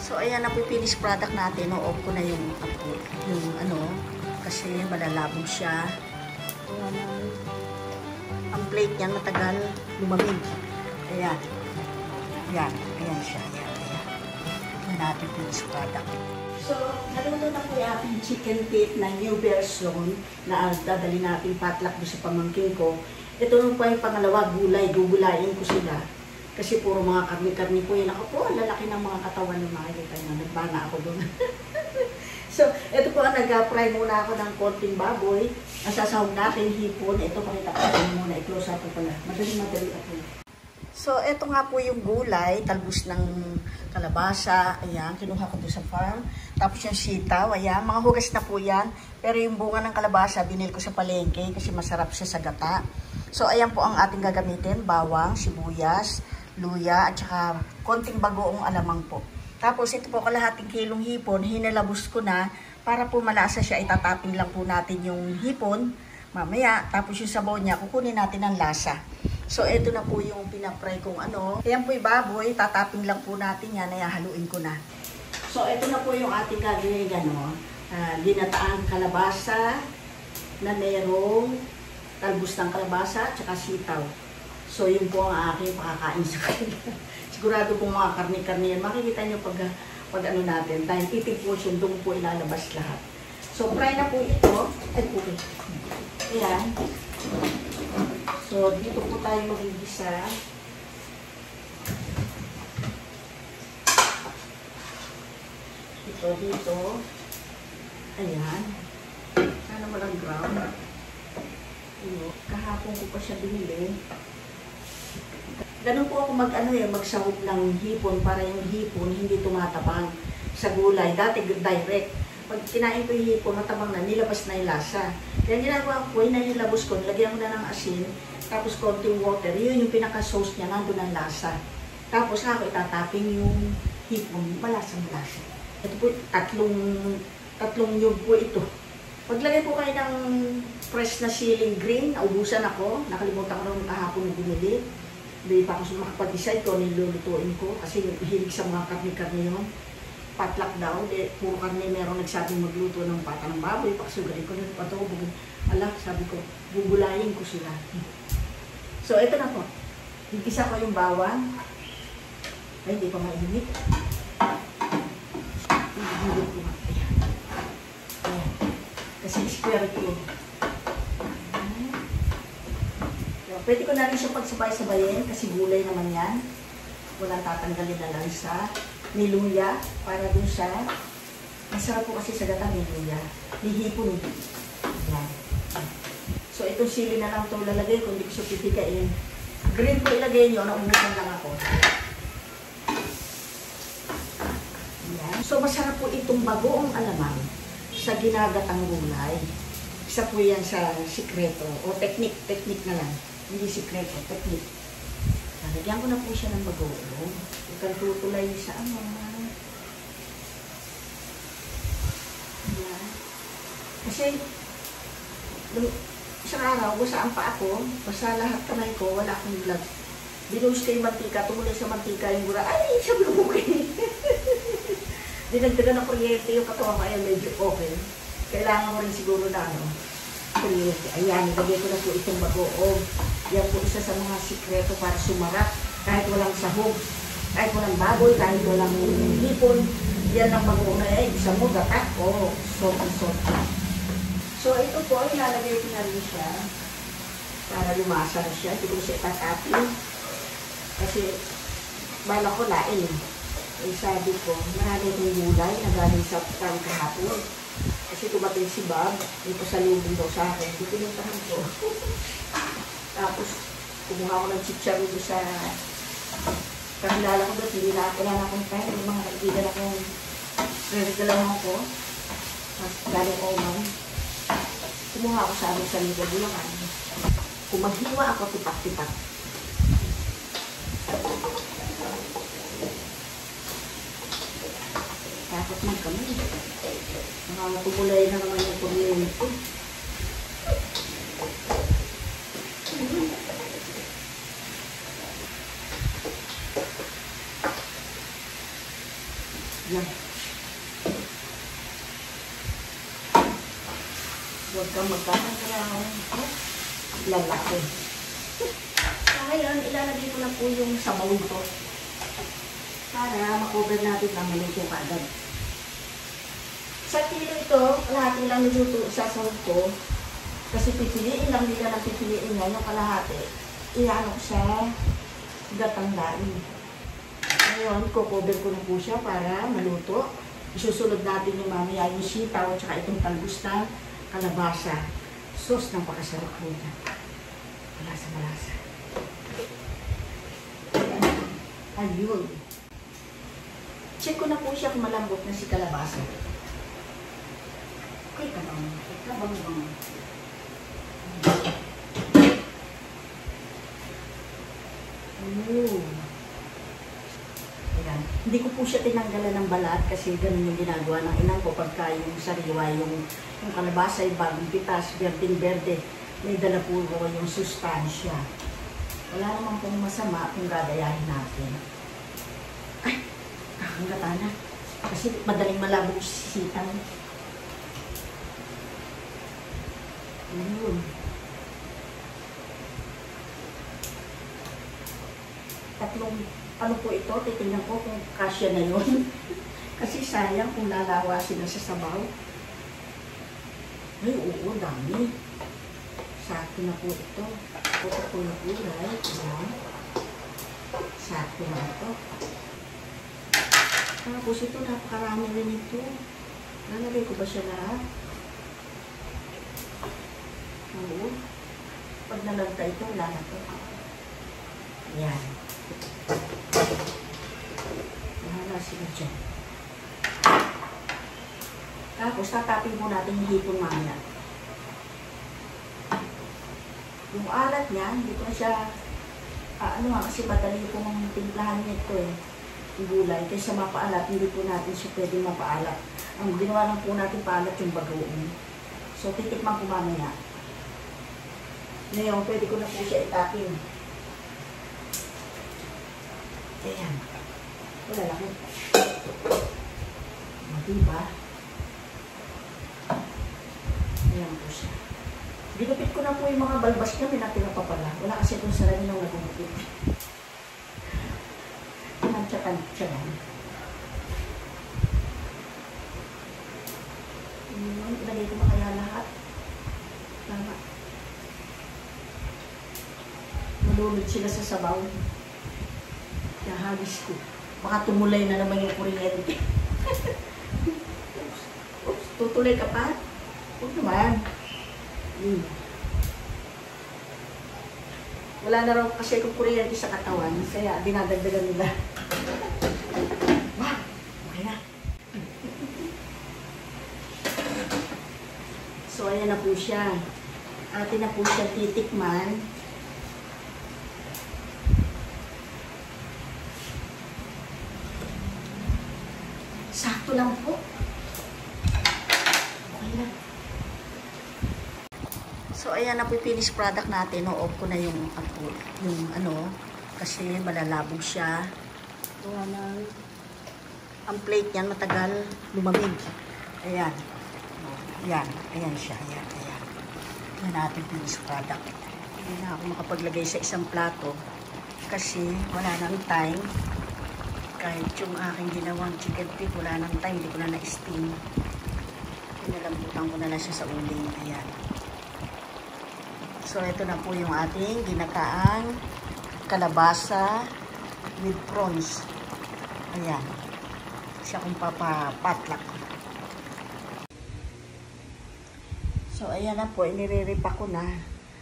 So, ayan na po yung finished product natin. No-off ko na yung ano, kasi malalabog siya. Ang plate niya matagal lumamig. Ayan. Ayan. Ayan siya. Ayan. Ayan. Ayan natin finished product. So, naluto na po yung ating chicken feet na new version na dadali natin potluck doon sa pamangkin ko. Ito nung po yung pangalawa, gulay. Gugulayin ko sila. Kasi puro mga karni-karni po yun. Ako po, ang lalaki ng mga katawan ng makikita nyo. Nagbana ako doon. So, ito po, nag-fry muna ako ng konting baboy. Ang sasahog natin, hipon. Ito, pakita ko muna. I-close up ko pala. Madali ako. So, ito nga po yung gulay. Talbos ng kalabasa. Ayan, kinuha ko doon sa farm. Tapos yung sitaw. Ayan, mga hugas na po yan. Pero yung bunga ng kalabasa, binil ko sa palengke kasi masarap siya sa gata. So, ayan po ang ating gagamitin. Bawang, sibuyas, luya, at saka konting bagoong alamang po. Tapos ito po kalahating kilong hipon, hinalabos ko na para po malasa siya. Itataping lang po natin yung hipon mamaya. Tapos yung sabaw niya, kukunin natin ang lasa. So ito na po yung pinapray kong ano. Ayan po yung baboy, tataping lang po natin yan. Haluin ko na. So ito na po yung ating gagawin, ano, ginataang kalabasa na merong talbos ng kalabasa at saka sitaw. So, yun po ang aking pakakain sa kanila. Sigurado po mga karni-karni yan. Makikita nyo pag ano natin. Dahil titig portion, doon po ilalabas lahat. So, fry na po ito. Ay, po. Ayan. So, dito po tayo magigisa. Ito, dito. Ayan. Sana walang ground. Kahapon ko pa siya binili. Ganun po ako magsahog ng hipon para yung hipon hindi tumatabang sa gulay. Dati direct. Pag kinain ko yung hipon, matabang na, nilabas na yung lasa. Kaya ginagawa ko, nilabos ko, nilagyan ko na ng asin, tapos konting water. Yun yung pinaka-sauce niya, nandun ang lasa. Tapos ako itataping yung hipon, malasang lasa. Ito po, tatlong yun po ito. Paglagay po kayo ng fresh na siling green, naubusan ako. Nakalimutan ko nung kahapon na binili. Hindi pa ako makapag-decide ko, nilulutuin ko. Kasi hilig sa mga karni-karni yun. Potluck daw. Puro karni merong nagsabing magluto ng pata ng baboy. Pakasugarin ko nito pa ito. Sabi ko, gugulayin ko sila. So, ito na po. Higisa ko yung bawang. Ay, hindi pa mainit. Higilid ko. Ayan. Ayan. Kasi square ko yun. Pwede ko na rin siya pagsabay-sabayin kasi gulay naman yan. Walang tatanggalin na lansa. Niluya para dun sa... Masarap po kasi sa gata niluya. Nihipon. Yan. So itong sili na lang ito lalagay kung hindi ko siya pipikain. Green po ilagay nyo. Naumutan lang ako. Yan. So masarap po itong bagoong alamang sa ginagatang gulay. Isa po yan sa sikreto o technique na lang. Hindi sikreto, technique. Lagyan ko na po siya ng bagoong. Huwag tutulay sa ano. Ayan. Kasi, isang araw, basaan pa ako, basta lahat kamay ko, wala akong vlog. Binuhos ko yung mantika, tumulay sa mantika yung gura, ay, siya blubukin. Dinagdagan ng kuryente yung katawan ko, ay medyo okay. Kailangan ko rin siguro na ano, kuryente. Ayan, nilagay ko na po itong bagoong. Yan po isa sa mga sikreto para sumarap. Kahit walang sahog, kahit walang baboy, kahit walang hipon. Yan ang bagoong na yan. Isa mo, gatak. Oh, salt. So, ito po, ilalagay ko na rin siya para lumasa na siya. Hindi ko siya itatapin. Kasi, bala ko lain. Eh, sabi ko, marami itong gulay na galing sa kahapon. Kasi tumating si Bob, dito sa lubong daw sa akin. Dito pinuntahan ko. Tapos, kumuha ko ng chicharo doon sa kakilala ko doon. Hindi na wala na akong time. Yung mga kaibigan akong regalawan ko. Galing Oman. Kumuha ako sa amin sa Liga Bulacan. Kung maghiwa ako, tipak-tipak. Tapos man kami. Tumulay na naman yung kuryente ko. Yan. Huwag kang magkakakalaw. Lalaki. So, ngayon, ilalagay ko na po yung sabaw ito. Para makover natin na maluto ka agad. Sa kilo ito, kalahati lang niluto sa sahog ko. Kasi pipiliin lang nila na pipiliin nga yung kalahati. Iano ko sa gatang laing. Ngayon, kukover ko na po siya para maluto. Isusunod natin yung mamaya yung sitaw at saka itong talbos na kalabasa. Sauce ng pakasarap po niya. Malasa-malasa. Ayun. Check ko na po siya kung malambot na si kalabasa. Okay, kabang. Kabang-bang. Ayan. Hindi ko po siya tinanggalan ng balat kasi ganun yung ginagawa ng inang ko pagka yung sariwa, yung kalabasa, yung bagong pitas, berdeng-berde, may dala po yung sustansya. Wala naman pong masama kung gagayahin natin. Ay! Kakangata na. Kasi madaling malabog sisitang. Ayun. Tatlong, ano po ito, titingnan ko kung kasya na yun. Kasi sayang kung lalawasin na sa sabaw. Ay, oo, dami. Sakto na po ito. Puto ko na kulay. Ayan. Sakto na ito. Tapos ito, napakarami rin ito. Lalagay ko ba siya lahat? Oo. Pag nalagta ito, wala na ito. Ayan. Bahala sila dyan. Tapos, tatapin po natin yung hipon mamaya. Yung alat niya, hindi ko na siya, kasi madali po mga timplahan nito eh. Yung gulay, kaysa mapaalat, hindi po natin siya pwedeng mapaalat. Ang ginawa lang po natin paalat yung bagoong. So, titikman ko mamaya. Ngayon, pwede ko na po siya itapin. Ayan. Wala lang. Diba? Ayan po siya. Ginupit ko na po yung mga balbas niya, may natira pa pala. Wala kasi kung sarili nang nagumupit. Tansya-tansya lang. Ilagay ko na kaya lahat. Tama. Malulod sila sa sabaw. Kaya halis ko. Baka tumulay na naman yung kuryente. Oops, tutulay ka pa? Huwag naman. Wala na raw kasi kung kuryente sa katawan, kaya dinadagdagan nila. Wow! Okay na. So, ayan na po siya. Atin na po siya titikman. Sakto lang po. Okay na. So, ayan na po yung finished product natin. No? Off ko na yung kasi malalabog siya. Ang plate niyan matagal lumamig. Ayan. Ayan. Ayan siya. Ayan. Ayan. Ayan natin finished product. Hindi na ako makapaglagay sa isang plato kasi wala nang time. Kahit yung aking ginawang chicken feet, wala nang time. Hindi ko na na-steam. Pinalambutan ko na lang siya sa uling. Ayan. So, ito na po yung ating ginataang kalabasa with prawns. Ayan. Siya kung papapatlak. So, ayan na po. Inire-repack ko na.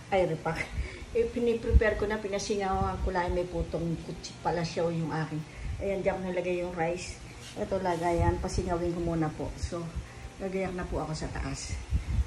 Ay, repack. Piniprepare ko na. Pinasingawan ko lang. May putong kutsik pala siya yung aking. Ayan, diyan ko nalagay yung rice. Ito lagayan. Pasingawin ko muna po. So, lagayan na po ako sa taas.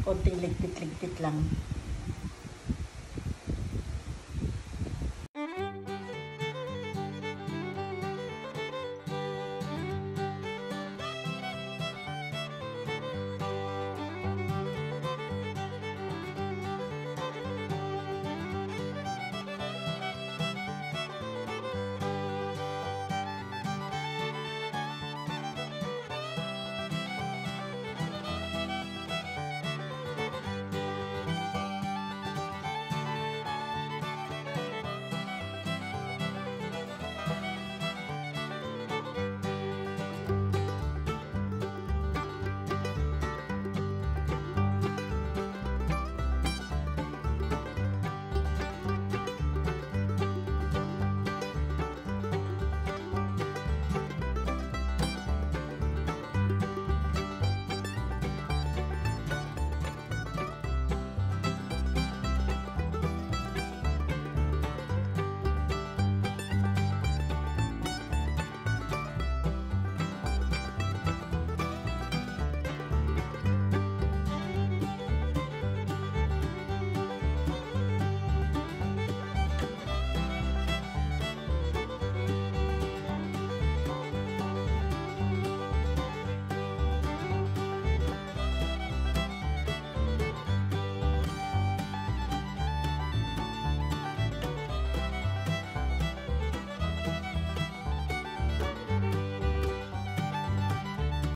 Konting ligpit-ligpit lang.